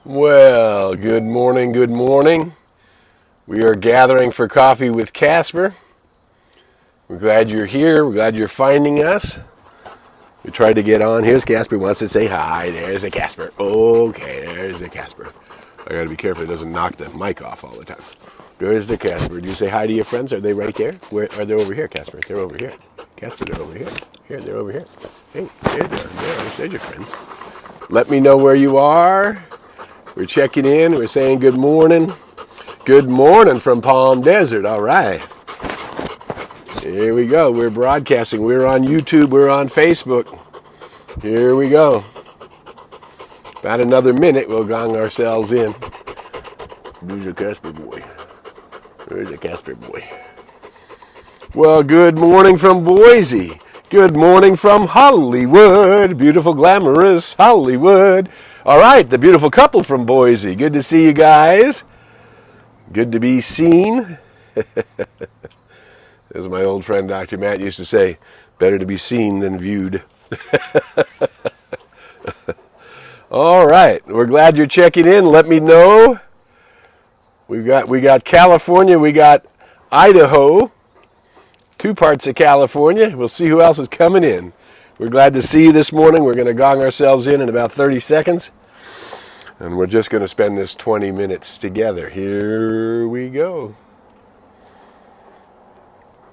Well, good morning, good morning. We are gathering for coffee with Casper. We're glad you're here. We're glad you're finding us. We tried to get on. Here's Casper. Wants to say hi. There's the Casper. Okay, there's the Casper. I got to be careful it doesn't knock the mic off all the time. There's the Casper. Do you say hi to your friends? Are they right there? Where are they? Over here, Casper. They're over here. Casper, they're over here. Here, they're over here. Hey, there they are. There's your friends. Let me know where you are. We're checking in. We're saying good morning. Good morning from Palm Desert. All right. Here we go. We're broadcasting. We're on YouTube. We're on Facebook. Here we go. About another minute, we'll gong ourselves in. There's a Casper boy. There's a Casper boy. Well, good morning from Boise. Good morning from Hollywood. Beautiful, glamorous Hollywood. All right, the beautiful couple from Boise. Good to see you guys. Good to be seen. As my old friend Dr. Matt used to say, better to be seen than viewed. All right, we're glad you're checking in. Let me know. We got California, we got Idaho, two parts of California. We'll see who else is coming in. We're glad to see you this morning. We're going to gong ourselves in about 30 seconds. And we're just going to spend this 20 minutes together. Here we go.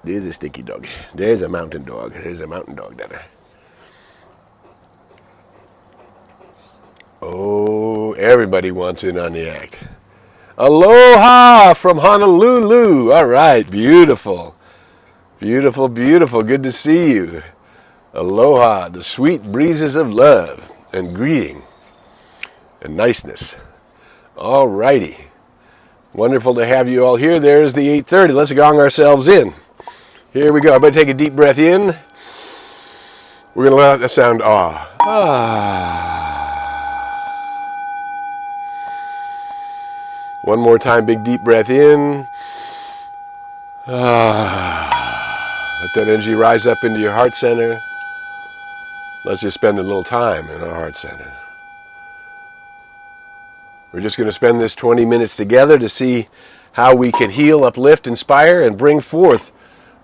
There's a sticky dog. There's a mountain dog. There's a mountain dog down there. Oh, everybody wants in on the act. Aloha from Honolulu. All right, beautiful. Beautiful, beautiful. Good to see you. Aloha, the sweet breezes of love and greeting and niceness. All righty. Wonderful to have you all here. There's the 8:30. Let's gong ourselves in. Here we go. Everybody take a deep breath in. We're going to let out the sound ah. One more time, big deep breath in. Let that energy rise up into your heart center. Let's just spend a little time in our heart center. We're just going to spend this 20 minutes together to see how we can heal, uplift, inspire, and bring forth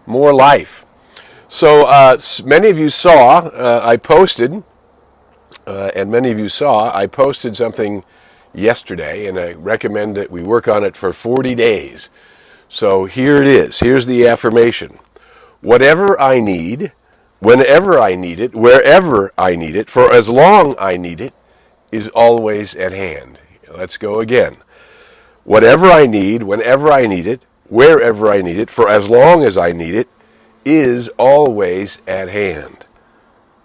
more life. So many of you saw, I posted something yesterday, and I recommend that we work on it for 40 days. So here it is. Here's the affirmation. Whatever I need, whenever I need it, wherever I need it, for as long I need it, is always at hand. Let's go again. Whatever I need, whenever I need it, wherever I need it, for as long as I need it, is always at hand.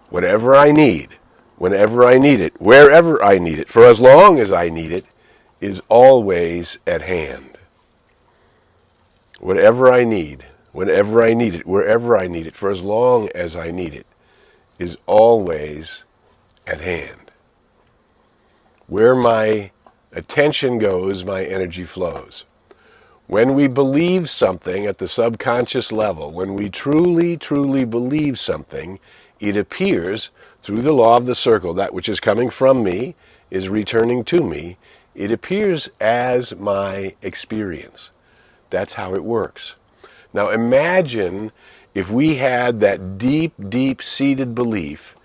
Whatever I need, whenever I need it, wherever I need it, for as long as I need it, is always at hand. Whatever I need, whenever I need it, wherever I need it, for as long as I need it, is always at hand. Where my attention goes, my energy flows. When we believe something at the subconscious level, when we truly, truly believe something, it appears through the law of the circle. That which is coming from me is returning to me. It appears as my experience. That's how it works. Now imagine if we had that deep, deep-seated belief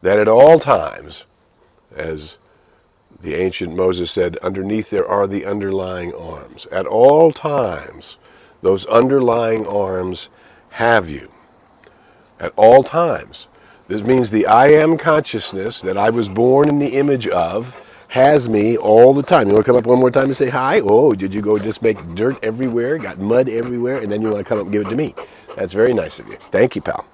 that at all times, as the ancient Moses said, underneath there are the underlying arms. At all times, those underlying arms have you. At all times. This means the I am consciousness that I was born in the image of has me all the time. You want to come up one more time and say hi? Oh, did you go just make dirt everywhere, got mud everywhere, and then you want to come up and give it to me? That's very nice of you. Thank you, pal.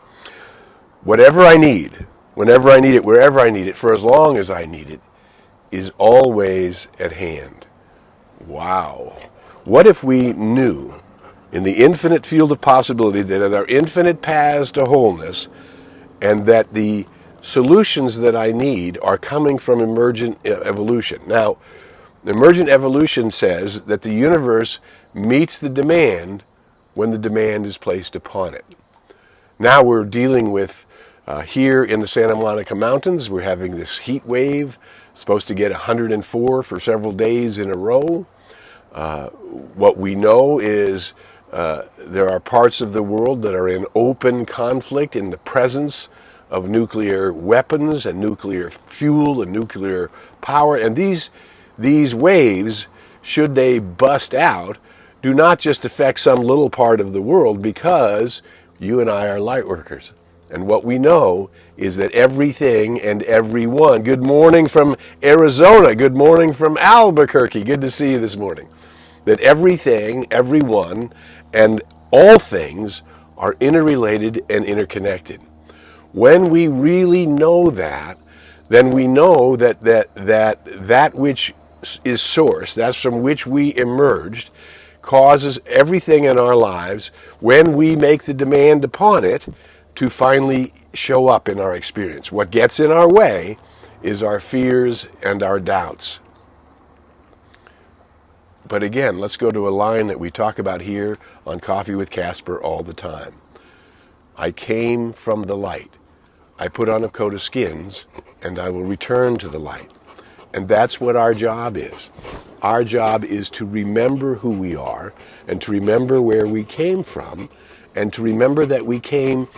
Whatever I need, whenever I need it, wherever I need it, for as long as I need it, is always at hand. Wow. What if we knew in the infinite field of possibility that there are infinite paths to wholeness and that the solutions that I need are coming from emergent evolution? Now, emergent evolution says that the universe meets the demand when the demand is placed upon it. Now we're dealing with here in the Santa Monica Mountains, we're having this heat wave supposed to get 104 for several days in a row. What we know is there are parts of the world that are in open conflict in the presence of nuclear weapons and nuclear fuel and nuclear power. And these waves, should they bust out, do not just affect some little part of the world, because you and I are light workers. And what we know is that everything and everyone, good morning from Arizona, good morning from Albuquerque, good to see you this morning, that everything, everyone, and all things are interrelated and interconnected. When we really know that, then we know that which is source, that's from which we emerged, causes everything in our lives, when we make the demand upon it, to finally show up in our experience. What gets in our way is our fears and our doubts. But again, let's go to a line that we talk about here on Coffee with Casper all the time. I came from the light. I put on a coat of skins, and I will return to the light. And that's what our job is. Our job is to remember who we are, and to remember where we came from, and to remember that we came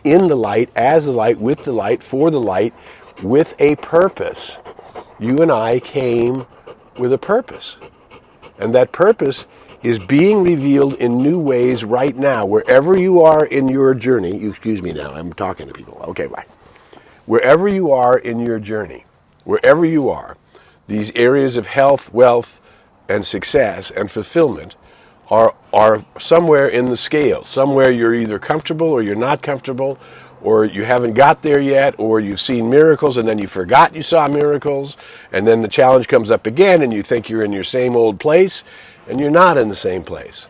in the light, as the light, with the light, for the light, with a purpose. You and I came with a purpose. And that purpose is being revealed in new ways right now. Wherever you are in your journey, excuse me now, I'm talking to people. Okay, bye. Wherever you are in your journey, wherever you are, these areas of health, wealth, and success and fulfillment are somewhere in the scale. Somewhere you're either comfortable or you're not comfortable, or you haven't got there yet, or you've seen miracles and then you forgot you saw miracles, and then the challenge comes up again and you think you're in your same old place, and you're not in the same place.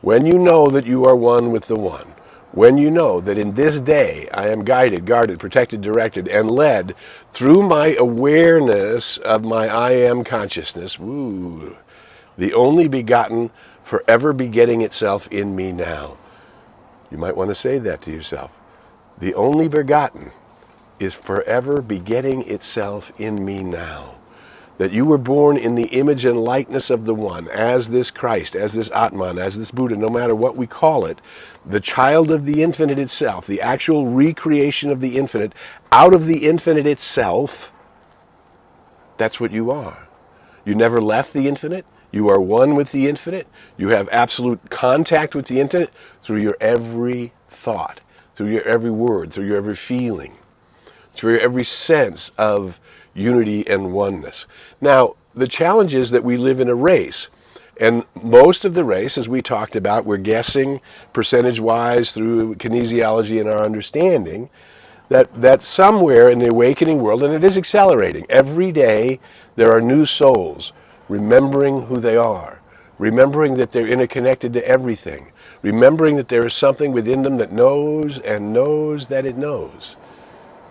When you know that you are one with the one, when you know that in this day I am guided, guarded, protected, directed, and led through my awareness of my I am consciousness, the only begotten forever begetting itself in me now. You might want to say that to yourself. The only begotten is forever begetting itself in me now. That you were born in the image and likeness of the one, as this Christ, as this Atman, as this Buddha, no matter what we call it, the child of the infinite itself, the actual recreation of the infinite, out of the infinite itself. That's what you are. You never left the infinite. You are one with the infinite. You have absolute contact with the infinite through your every thought, through your every word, through your every feeling, through your every sense of unity and oneness. Now, the challenge is that we live in a race. And most of the race, as we talked about, we're guessing percentage-wise through kinesiology and our understanding that somewhere in the awakening world, and it is accelerating, every day there are new souls remembering who they are, remembering that they're interconnected to everything, remembering that there is something within them that knows and knows that it knows.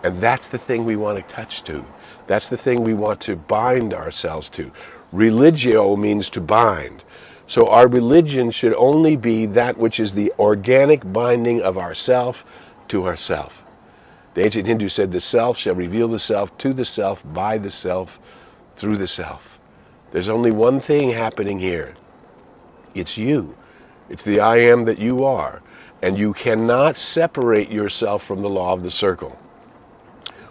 And that's the thing we want to touch to. That's the thing we want to bind ourselves to. Religio means to bind. So our religion should only be that which is the organic binding of ourself to ourself. The ancient Hindu said, the self shall reveal the self to the self, by the self, through the self. There's only one thing happening here. It's you. It's the I am that you are. And you cannot separate yourself from the law of the circle.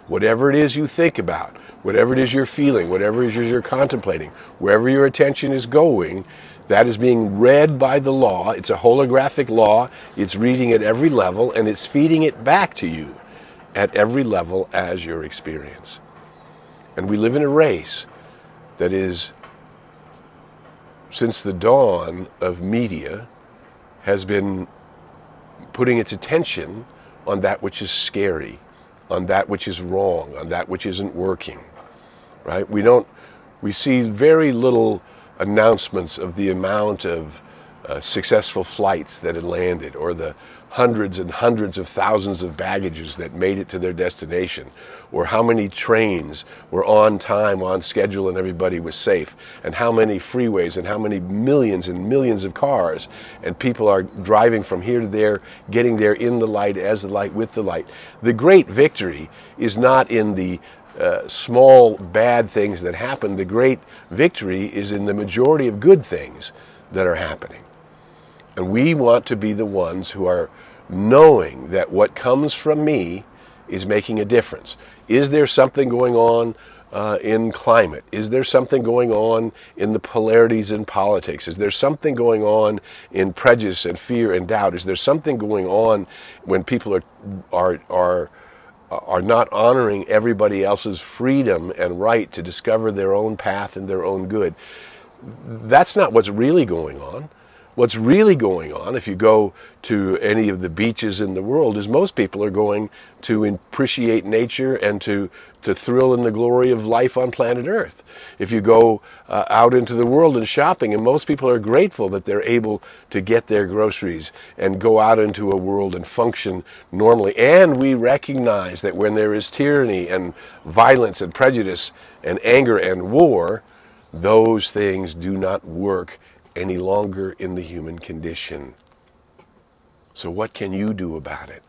Whatever it is you think about, whatever it is you're feeling, whatever it is you're contemplating, wherever your attention is going, that is being read by the law. It's a holographic law. It's reading at every level, and it's feeding it back to you at every level as your experience. And we live in a race that is, since the dawn of media, has been putting its attention on that which is scary, on that which is wrong, on that which isn't working, right? We see very little announcements of the amount of successful flights that had landed, or the hundreds and hundreds of thousands of baggages that made it to their destination, or how many trains were on time, on schedule, and everybody was safe, and how many freeways, and how many millions and millions of cars, and people are driving from here to there, getting there in the light, as the light, with the light. The great victory is not in the small bad things that happen. The great victory is in the majority of good things that are happening. And we want to be the ones who are knowing that what comes from me is making a difference. Is there something going on in climate? Is there something going on in the polarities in politics? Is there something going on in prejudice and fear and doubt? Is there something going on when people are not honoring everybody else's freedom and right to discover their own path and their own good? That's not what's really going on. What's really going on, if you go to any of the beaches in the world, is most people are going to appreciate nature and to thrill in the glory of life on planet Earth. If you go out into the world and shopping, and most people are grateful that they're able to get their groceries and go out into a world and function normally. And we recognize that when there is tyranny and violence and prejudice and anger and war, those things do not work any longer in the human condition. So what can you do about it?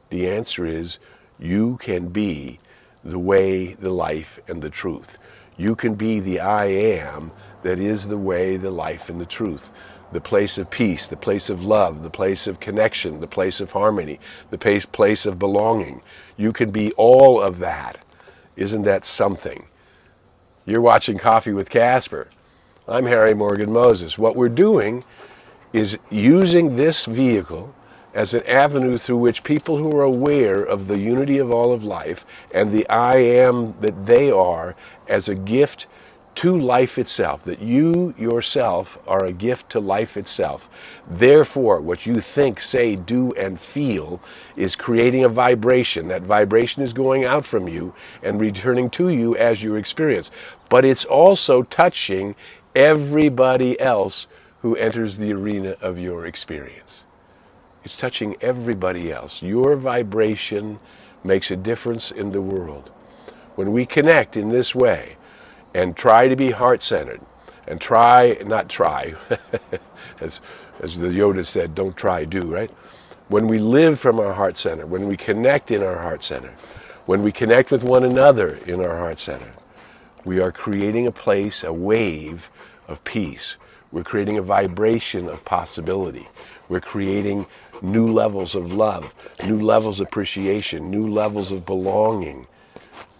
The answer is you can be the way, the life, and the truth. You can be the I am that is the way, the life, and the truth. The place of peace, the place of love, the place of connection, the place of harmony, the place of belonging. You can be all of that. Isn't that something? You're watching Coffee with Casper. I'm Harry Morgan Moses. What we're doing is using this vehicle as an avenue through which people who are aware of the unity of all of life and the I am that they are as a gift to life itself, that you yourself are a gift to life itself. Therefore, what you think, say, do, and feel is creating a vibration. That vibration is going out from you and returning to you as your experience. But it's also touching everybody else who enters the arena of your experience. It's touching everybody else. Your vibration makes a difference in the world. When we connect in this way and try to be heart-centered and as the Yoda said, don't try, do, right? When we live from our heart center, when we connect in our heart center, when we connect with one another in our heart center, we are creating a place, a wave of peace. We're creating a vibration of possibility. We're creating new levels of love, new levels of appreciation, new levels of belonging.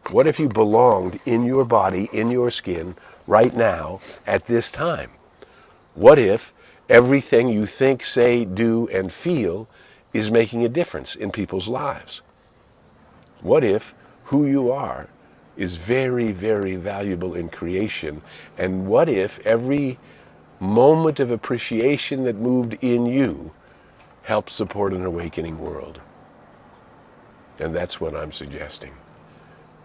What if you belonged in your body, in your skin, right now, at this time? What if everything you think, say, do, and feel is making a difference in people's lives? What if who you are is very, very valuable in creation? And what if every moment of appreciation that moved in you helps support an awakening world? And that's what I'm suggesting.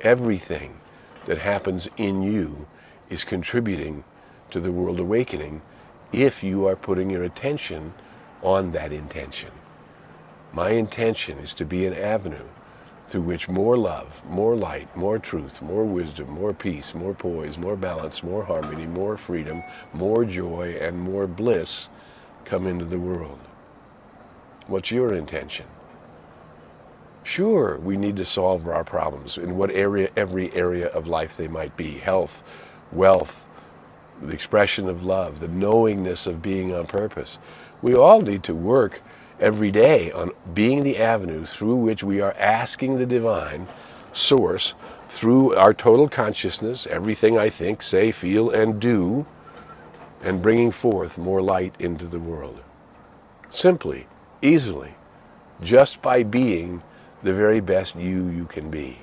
Everything that happens in you is contributing to the world awakening if you are putting your attention on that intention. My intention is to be an avenue through which more love, more light, more truth, more wisdom, more peace, more poise, more balance, more harmony, more freedom, more joy, and more bliss come into the world. What's your intention? Sure, we need to solve our problems in every area of life they might be. Health, wealth, the expression of love, the knowingness of being on purpose. We all need to work every day on being the avenue through which we are asking the divine source, through our total consciousness, everything I think, say, feel, and do, and bringing forth more light into the world. Simply, easily, just by being the very best you can be.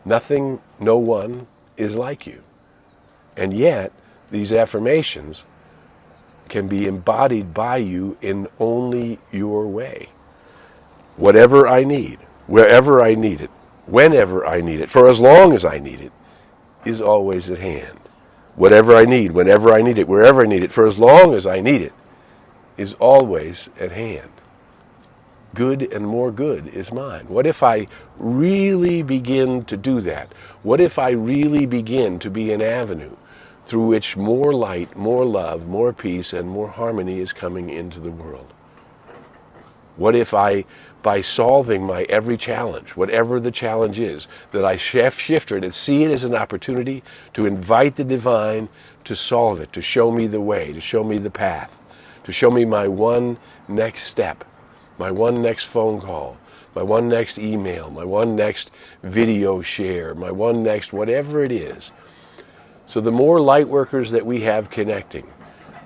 Nothing, no one is like you. And yet, these affirmations can be embodied by you in only your way. Whatever I need, wherever I need it, whenever I need it, for as long as I need it, is always at hand. Whatever I need, whenever I need it, wherever I need it, for as long as I need it, is always at hand. Good and more good is mine. What if I really begin to do that? What if I really begin to be an avenue through which more light, more love, more peace, and more harmony is coming into the world? What if I by solving my every challenge, whatever the challenge is, that I shift it and see it as an opportunity to invite the divine to solve it, to show me the way, to show me the path, to show me my one next step, my one next phone call, my one next email, my one next video share, my one next whatever it is. So the more light workers that we have connecting,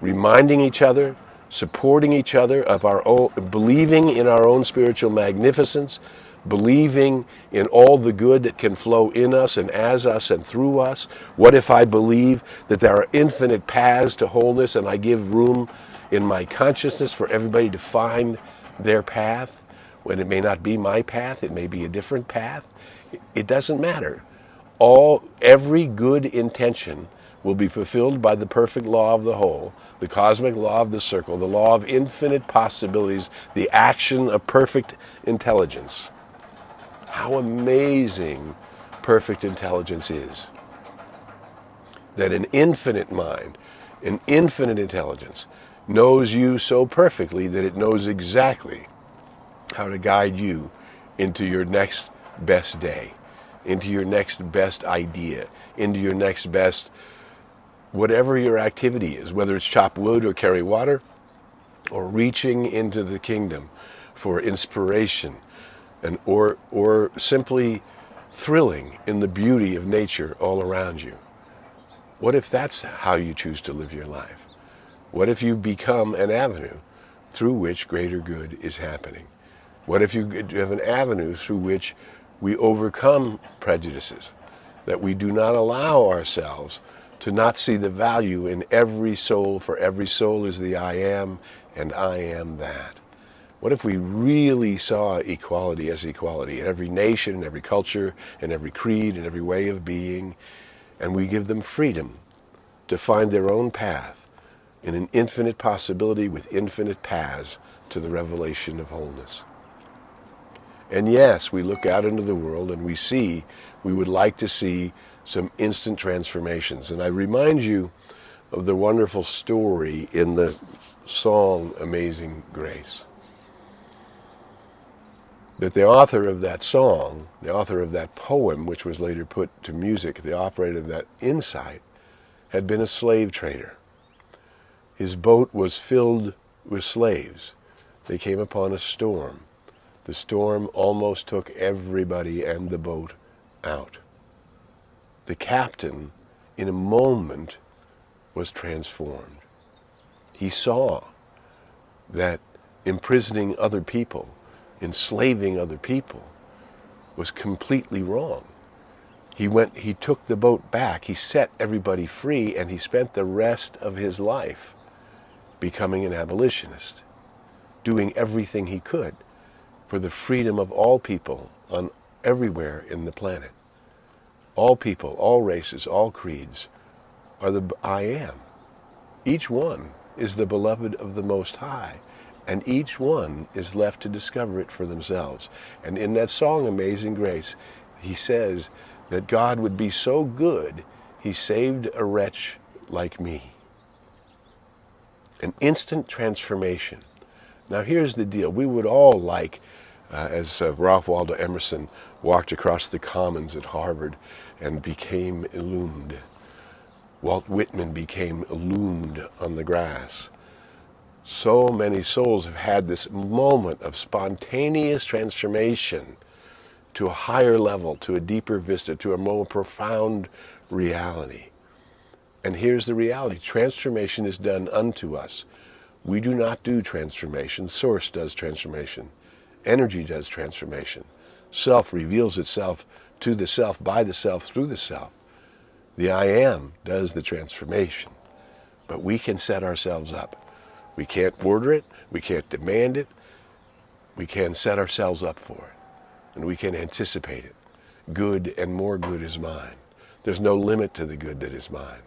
reminding each other, supporting each other of our own, believing in our own spiritual magnificence, believing in all the good that can flow in us and as us and through us. What if I believe that there are infinite paths to wholeness and I give room in my consciousness for everybody to find their path? When it may not be my path, it may be a different path. It doesn't matter. Every good intention will be fulfilled by the perfect law of the whole, the cosmic law of the circle, the law of infinite possibilities, the action of perfect intelligence. How amazing perfect intelligence is. That an infinite mind, an infinite intelligence, knows you so perfectly that it knows exactly how to guide you into your next best day, into your next best idea, into your next best whatever your activity is, whether it's chop wood or carry water, or reaching into the kingdom for inspiration, or simply thrilling in the beauty of nature all around you. What if that's how you choose to live your life? What if you become an avenue through which greater good is happening? What if you have an avenue through which we overcome prejudices, that we do not allow ourselves to not see the value in every soul, for every soul is the I am, and I am that. What if we really saw equality as equality in every nation, in every culture, in every creed, in every way of being, and we give them freedom to find their own path in an infinite possibility with infinite paths to the revelation of wholeness. And yes, we look out into the world and we would like to see some instant transformations. And I remind you of the wonderful story in the song Amazing Grace. That the author of that song, the author of that poem, which was later put to music, the operator of that insight, had been a slave trader. His boat was filled with slaves. They came upon a storm. The storm almost took everybody and the boat out. The captain, in a moment, was transformed. He saw that imprisoning other people, enslaving other people, was completely wrong. He took the boat back, he set everybody free, and he spent the rest of his life becoming an abolitionist, doing everything he could for the freedom of all people everywhere in the planet. All people, all races, all creeds are the I am. Each one is the beloved of the Most High, and each one is left to discover it for themselves. And in that song, Amazing Grace, he says that God would be so good, he saved a wretch like me. An instant transformation. Now here's the deal. We would all like, as Ralph Waldo Emerson walked across the commons at Harvard and became illumined. Walt Whitman became illumined on the grass. So many souls have had this moment of spontaneous transformation to a higher level, to a deeper vista, to a more profound reality. And here's the reality. Transformation is done unto us. We do not do transformation. Source does transformation. Energy does transformation. Self reveals itself to the self, by the self, through the self. The I am does the transformation. But we can set ourselves up. We can't order it. We can't demand it. We can set ourselves up for it. And we can anticipate it. Good and more good is mine. There's no limit to the good that is mine.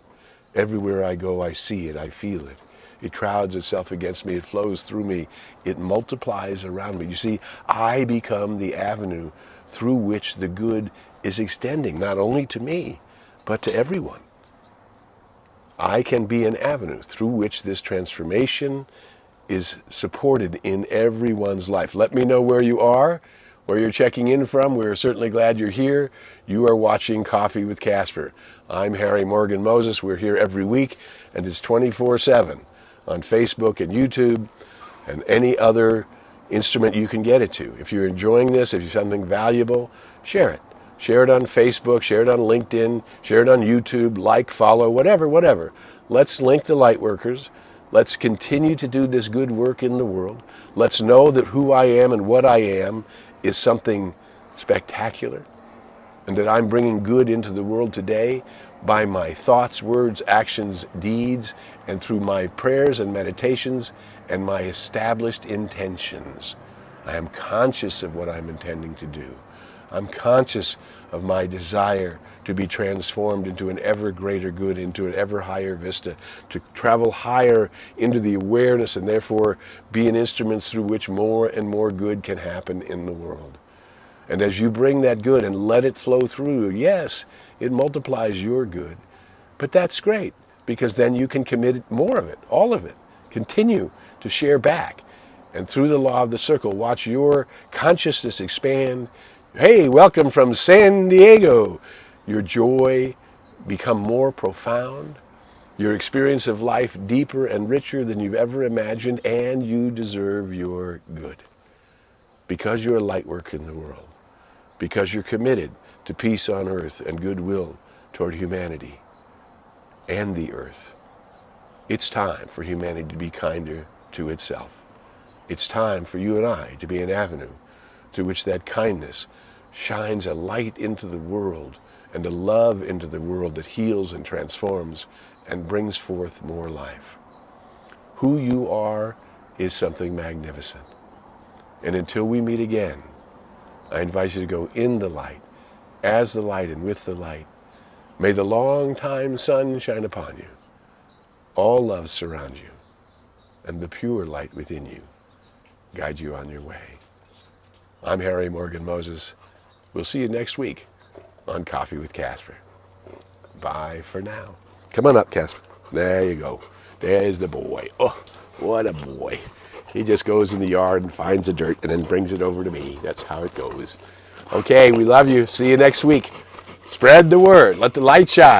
Everywhere I go, I see it, I feel it. It crowds itself against me, it flows through me, it multiplies around me. You see, I become the avenue through which the good is extending, not only to me, but to everyone. I can be an avenue through which this transformation is supported in everyone's life. Let me know where you are, where you're checking in from. We're certainly glad you're here. You are watching Coffee with Casper. I'm Harry Morgan Moses. We're here every week, and it's 24/7 on Facebook and YouTube and any other instrument you can get it to. If you're enjoying this, if you're something valuable, share it. Share it on Facebook, share it on LinkedIn, share it on YouTube, like, follow, whatever. Let's link the lightworkers. Let's continue to do this good work in the world. Let's know that who I am and what I am is something spectacular, and that I'm bringing good into the world today by my thoughts, words, actions, deeds, and through my prayers and meditations and my established intentions. I am conscious of what I'm intending to do. I'm conscious of my desire to be transformed into an ever greater good, into an ever higher vista, to travel higher into the awareness and therefore be an instrument through which more and more good can happen in the world. And as you bring that good and let it flow through, yes, it multiplies your good. But that's great, because then you can commit more of it, all of it. Continue to share back. And through the law of the circle, watch your consciousness expand. Hey, welcome from San Diego. Your joy become more profound, your experience of life deeper and richer than you've ever imagined, and you deserve your good. Because you're a light worker in the world, because you're committed to peace on earth and goodwill toward humanity and the earth. It's time for humanity to be kinder to itself. It's time for you and I to be an avenue through which that kindness shines a light into the world and a love into the world that heals and transforms and brings forth more life. Who you are is something magnificent. And until we meet again, I invite you to go in the light, as the light and with the light. May the long time sun shine upon you. All love surround you, and the pure light within you guide you on your way. I'm Harry Morgan Moses. We'll see you next week on Coffee with Casper. Bye for now. Come on up, Casper. There you go. There's the boy. Oh, what a boy. He just goes in the yard and finds the dirt and then brings it over to me. That's how it goes. Okay, we love you. See you next week. Spread the word. Let the light shine.